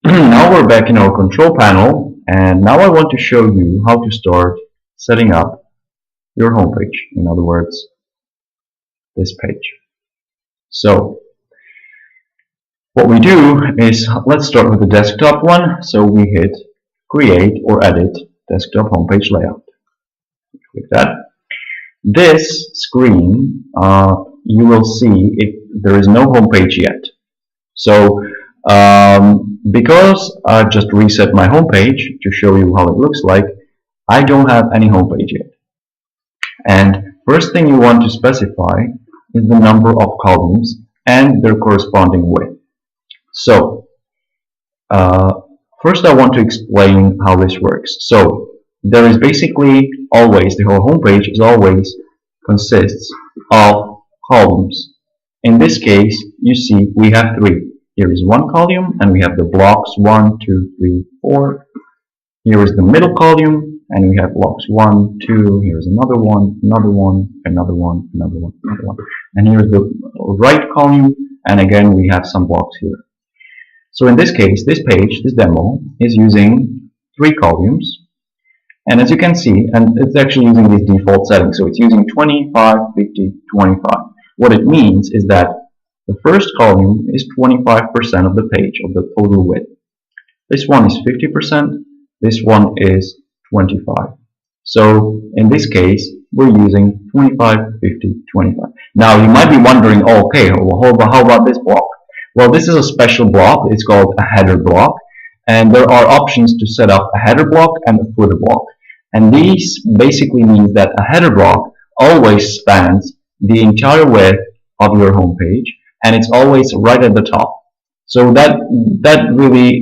Now we're back in our control panel, and now I want to show you how to start setting up your home page. In other words, this page. So what we do is, let's start with the desktop one. So we hit create or edit desktop homepage layout. Click that. This screen, you will see there is no home page yet. So because I've just reset my home page to show you how it looks like, I don't have any home page yet. And first thing you want to specify is the number of columns and their corresponding width. So first I want to explain how this works. So there is basically always, the whole home page is always consists of columns. In this case, you see we have three. Here is one column, and we have the blocks 1, 2, 3, 4. Here is the middle column, and we have blocks 1, 2. Here's another one, another one, another one, another one, another one. And here's the right column, and again we have some blocks here. So in this case, this page, this demo, is using 3 columns. And as you can see, and it's actually using these default settings, so it's using 25, 50, 25. What it means is that the first column is 25% of the page, of the total width. This one is 50%, this one is 25. So in this case, we're using 25, 50, 25. Now you might be wondering, oh, okay, well, how about this block? Well, this is a special block, it's called a header block, and there are options to set up a header block and a footer block. And these basically means that a header block always spans the entire width of your home page, and it's always right at the top. So that really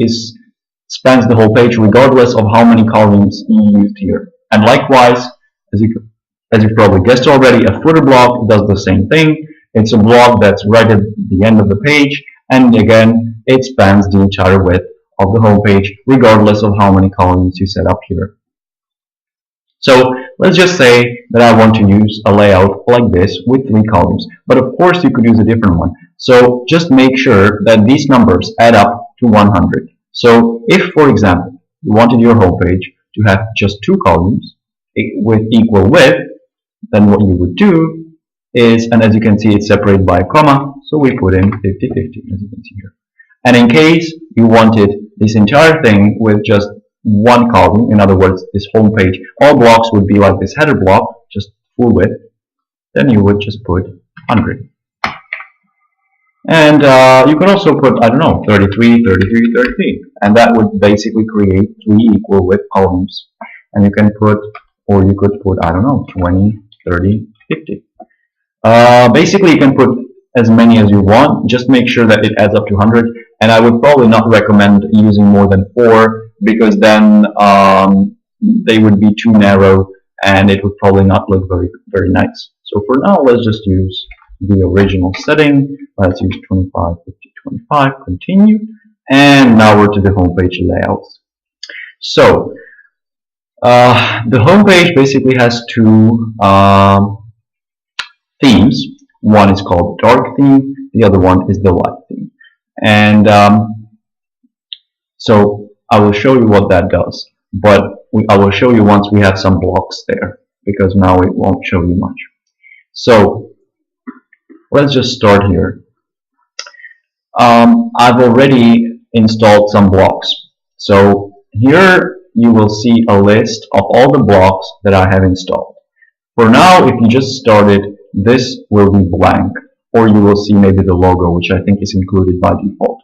spans the whole page regardless of how many columns you used here. And likewise, as you probably guessed already, a footer block does the same thing. It's a block that's right at the end of the page, and again, it spans the entire width of the home page regardless of how many columns you set up here. So let's just say that I want to use a layout like this with 3 columns, but of course you could use a different one. So just make sure that these numbers add up to 100. So if, for example, you wanted your home page to have just 2 columns with equal width, then what you would do is, and as you can see, it's separated by a comma, so we put in 50-50, as you can see here. And in case you wanted this entire thing with just 1 column, in other words, this home page, all blocks would be like this header block, just full width, then you would just put 100. And you could also put, I don't know, 33, 33, 33, and that would basically create 3 equal width columns. And you can put, or you could put, I don't know, 20, 30, 50. Basically, you can put as many as you want, just make sure that it adds up to 100, and I would probably not recommend using more than 4, because then they would be too narrow and it would probably not look very, very nice. So for now, let's just use the original setting. Let's use 25, 50, 25, continue, and now we're to the homepage layouts. So the homepage basically has 2 themes. One is called the dark theme, the other one is the light theme. And so I will show you what that does, but I will show you once we have some blocks there, because now it won't show you much. So let's just start here. I've already installed some blocks. So here you will see a list of all the blocks that I have installed. For now, if you just started, this will be blank, or you will see maybe the logo, which I think is included by default.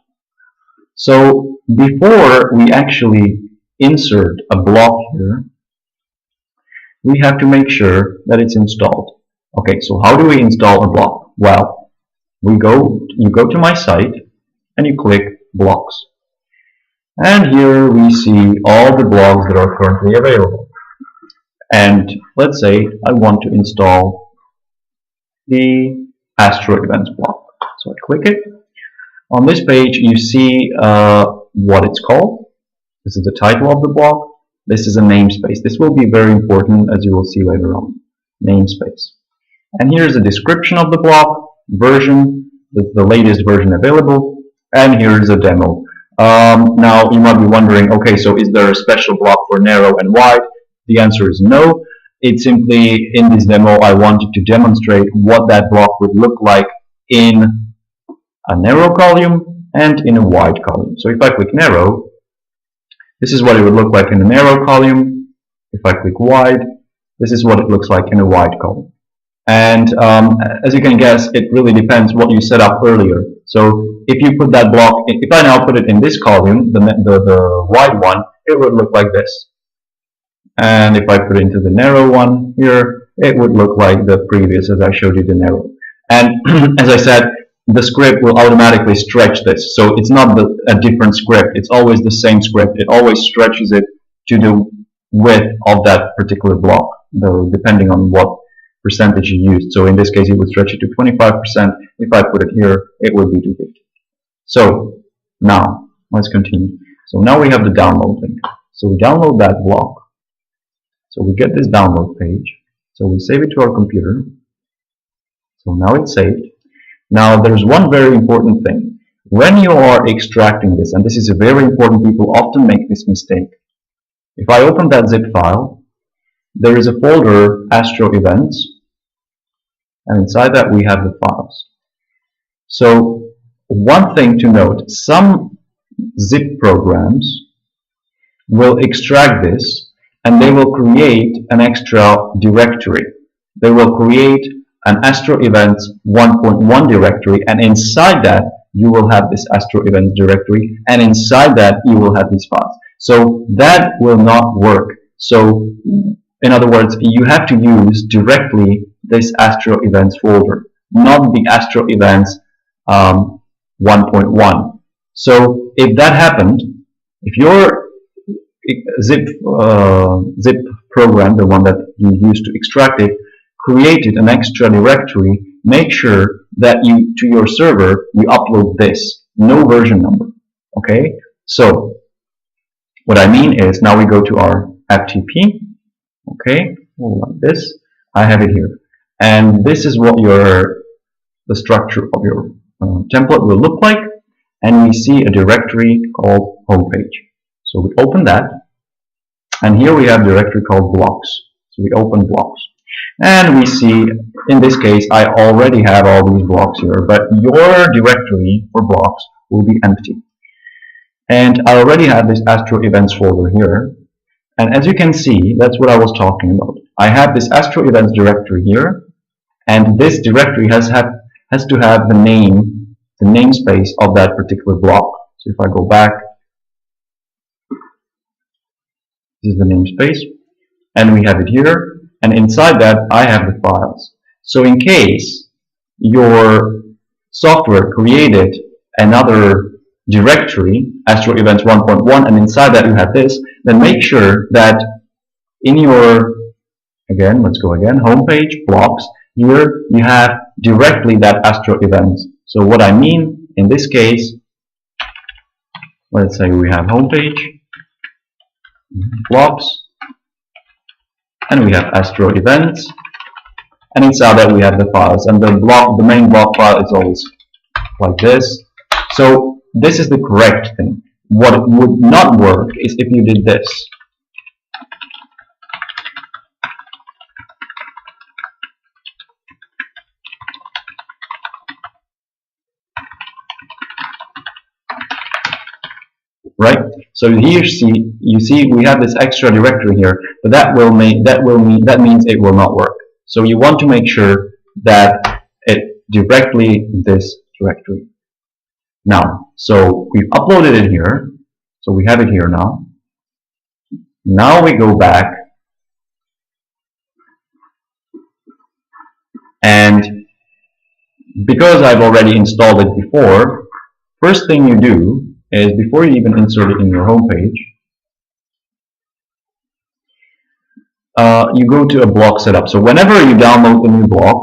So before we actually insert a block here, we have to make sure that it's installed. Okay, so how do we install a block? Well, you go to my site and you click blocks. And here we see all the blocks that are currently available. And let's say I want to install the Astro Events block. So I click it. On this page you see what it's called. This is the title of the block. This is a namespace. This will be very important, as you will see later on. Namespace. And here's a description of the block, version, the latest version available, and here's a demo. Now you might be wondering, okay, so is there a special block for narrow and wide? The answer is no. It's simply, in this demo, I wanted to demonstrate what that block would look like in a narrow column and in a wide column. So if I click narrow, this is what it would look like in a narrow column. If I click wide, this is what it looks like in a wide column. And as you can guess, it really depends what you set up earlier. So if you put that block, if I now put it in this column, the wide one, it would look like this. And if I put it into the narrow one here, it would look like the previous, as I showed you the narrow. And as I said, the script will automatically stretch this. So it's not a different script. It's always the same script. It always stretches it to the width of that particular block, though depending on what percentage you used. So in this case, it would stretch it to 25%. If I put it here, it would be 250. So now, let's continue. So now we have the download link. So we download that block. So we get this download page. So we save it to our computer. So now it's saved. Now there's one very important thing. When you are extracting this, and this is a very important, people often make this mistake. If I open that zip file, there is a folder, Astro Events, and inside that we have the files. So one thing to note, some zip programs will extract this and they will create an extra directory. They will create an Astro Events 1.1 directory, and inside that you will have this Astro Events directory, and inside that you will have these files. So that will not work. So in other words, you have to use directly this Astro Events folder, not the Astro Events 1.1. So if that happened, if your zip program, the one that you use to extract it, created an extra directory, make sure that you, to your server, you upload this, no version number. Okay? So what I mean is, now we go to our FTP. Okay, like this. I have it here, and this is what the structure of your template will look like. And we see a directory called homepage. So we open that, and here we have a directory called blocks. So we open blocks, and we see, in this case, I already have all these blocks here, but your directory for blocks will be empty. And I already have this Astro Events folder here. And as you can see, that's what I was talking about. I have this Astro Events directory here, and this directory has to have the namespace of that particular block. So if I go back, this is the namespace, and we have it here, and inside that I have the files. So in case your software created another directory, Astro Events 1.1, and inside that you have this, then make sure that in your, again, let's go again, homepage, blocks, here you have directly that Astro Events. So what I mean in this case, let's say we have homepage, blocks, and we have Astro Events, and inside that we have the files, and the main block file is always like this. So this is the correct thing. What would not work is if you did this. Right? So here you see we have this extra directory here, but that means it will not work. So you want to make sure that it directly this directory. Now, so we've uploaded it here, so we have it here now. Now we go back, and because I've already installed it before, first thing you do is, before you even insert it in your home page, you go to a block setup. So whenever you download a new block,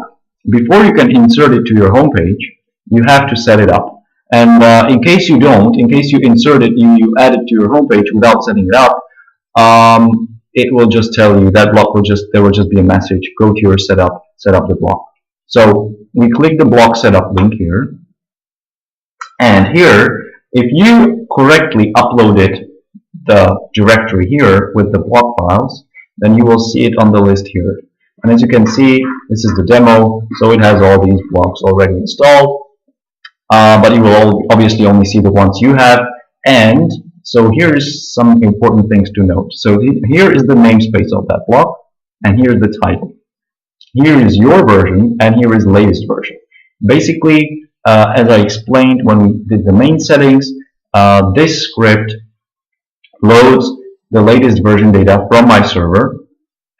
before you can insert it to your home page, you have to set it up. And in case you don't, in case you insert it, you add it to your home page without setting it up, it will just tell you that block there will just be a message, go to your setup, set up the block. So we click the block setup link here, and here If you correctly uploaded the directory here with the block files, then you will see it on the list here. And as you can see, this is the demo, so it has all these blocks already installed. But you will obviously only see the ones you have. And so here's some important things to note. So here is the namespace of that block, and here's the title. Here is your version, and here is latest version. Basically, as I explained when we did the main settings, this script loads the latest version data from my server,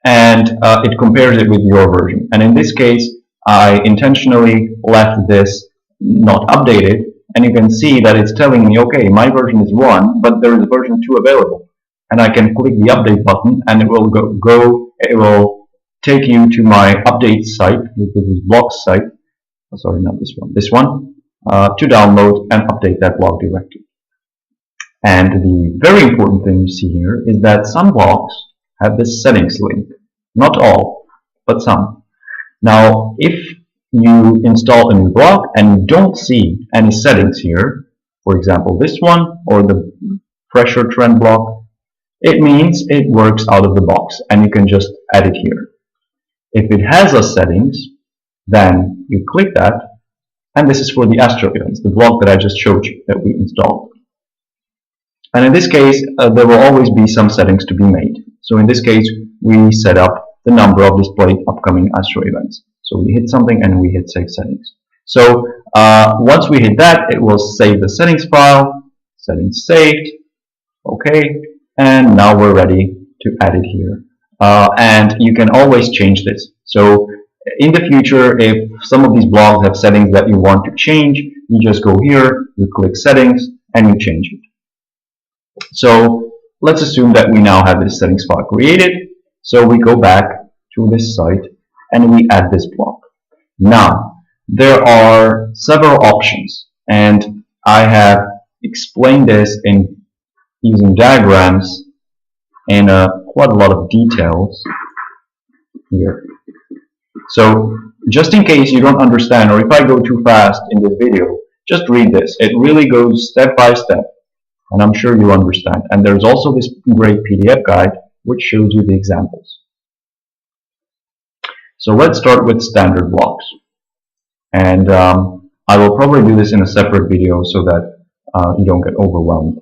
and it compares it with your version. And in this case, I intentionally left this not updated, and you can see that it's telling me, okay, my version is 1, but there is version 2 available. And I can click the update button, and it will it will take you to my update site, this block site, sorry, not this one, to download and update that block directly. And the very important thing you see here is that some blocks have this settings link. Not all, but some. Now, if you install a new block and you don't see any settings here, for example this one or the pressure trend block, it means it works out of the box and you can just add it here. If it has a settings, then you click that, and this is for the Astro events, the block that I just showed you that we installed. And in this case, there will always be some settings to be made. So in this case, we set up the number of displayed upcoming Astro events. So we hit something and we hit save settings. So once we hit that, it will save the settings file, settings saved, okay, and now we're ready to add it here. And you can always change this. So in the future, if some of these blocks have settings that you want to change, you just go here, you click settings, and you change it. So let's assume that we now have this settings file created. So we go back to this site and we add this block. Now, there are several options, and I have explained this in using diagrams and quite a lot of details here. So just in case you don't understand, or if I go too fast in this video, just read this. It really goes step by step, and I'm sure you understand. And there's also this great PDF guide which shows you the examples. So let's start with standard blocks. And I will probably do this in a separate video so that you don't get overwhelmed.